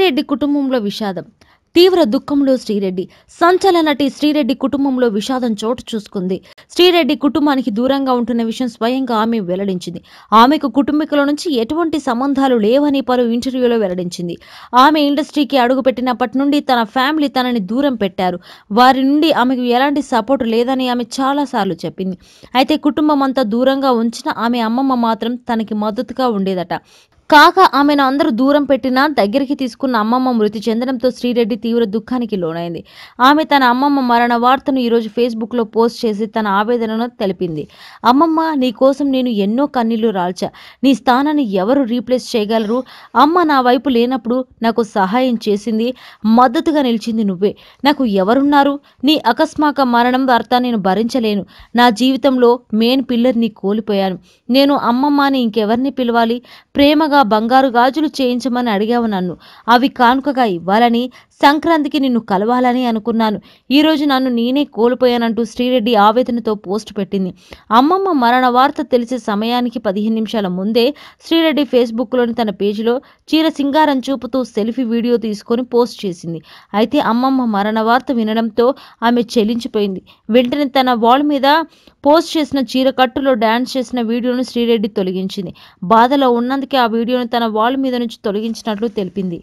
శ్రీరెడ్డి కుటుంబంలో విషాదం. తీవ్ర దుఃఖంలో శ్రీరెడ్డి. సంచలన నటి శ్రీరెడ్డి కుటుంబంలో విషాదం చోటు చూసుకుంది. శ్రీరెడ్డి కుటుంబానికి దూరంగా ఉంటున్న విషయం స్వయంగా ఆమె వెల్లడించింది. ఆమెకు కుటుంబీకుల నుంచి ఎటువంటి సంబంధాలు లేవని పలు ఇంటర్వ్యూలో వెల్లడించింది. ఆమె ఇండస్ట్రీకి అడుగుపెట్టినప్పటి నుండి తన ఫ్యామిలీ తనని దూరం పెట్టారు. వారి నుండి ఆమెకు ఎలాంటి సపోర్ట్ లేదని ఆమె చాలాసార్లు చెప్పింది. అయితే కుటుంబం అంతా దూరంగా ఉంచిన ఆమె అమ్మమ్మ మాత్రం తనకి మద్దతుగా ఉండేదట. కాగా ఆమెను అందరూ దూరం పెట్టినా దగ్గరికి తీసుకున్న అమ్మమ్మ మృతి చెందడంతో శ్రీరెడ్డి తీవ్ర దుఃఖానికి లోనైంది. ఆమె తన అమ్మమ్మ మరణ వార్తను ఈరోజు ఫేస్బుక్లో పోస్ట్ చేసి తన ఆవేదనను తెలిపింది. అమ్మమ్మ, నీ కోసం నేను ఎన్నో కన్నీళ్లు రాల్చా. నీ స్థానాన్ని ఎవరు రీప్లేస్ చేయగలరు? అమ్మ నా వైపు లేనప్పుడు నాకు సహాయం చేసింది, మద్దతుగా నిలిచింది నువ్వే. నాకు ఎవరున్నారు? నీ అకస్మాక మరణం వార్త నేను భరించలేను. నా జీవితంలో మెయిన్ పిల్లర్ని కోల్పోయాను. నేను అమ్మమ్మని ఇంకెవరిని పిలవాలి? ప్రేమగా బంగారు గాజులు చేయించమని అడిగావు నన్ను. అవి కానుకగా ఇవ్వాలని, సంక్రాంతికి నిన్ను కలవాలని అనుకున్నాను. ఈరోజు నన్ను నేనే కోల్పోయానంటూ శ్రీరెడ్డి ఆవేదనతో పోస్ట్ పెట్టింది. అమ్మమ్మ మరణ వార్త తెలిసే సమయానికి 15 నిమిషాల ముందే శ్రీరెడ్డి ఫేస్బుక్లోని తన పేజీలో చీర సింగారం చూపుతూ సెల్ఫీ వీడియో తీసుకొని పోస్ట్ చేసింది. అయితే అమ్మమ్మ మరణ వార్త వినడంతో ఆమె చెల్లించిపోయింది. వెంటనే తన వాల్ మీద పోస్ట్ చేసిన చీర కట్టులో డాన్స్ చేసిన వీడియోను శ్రీరెడ్డి తొలగించింది. బాధలో ఉన్నందుకే ఆ వీడియోను తన వాల్ మీద నుంచి తొలగించినట్లు తెలిపింది.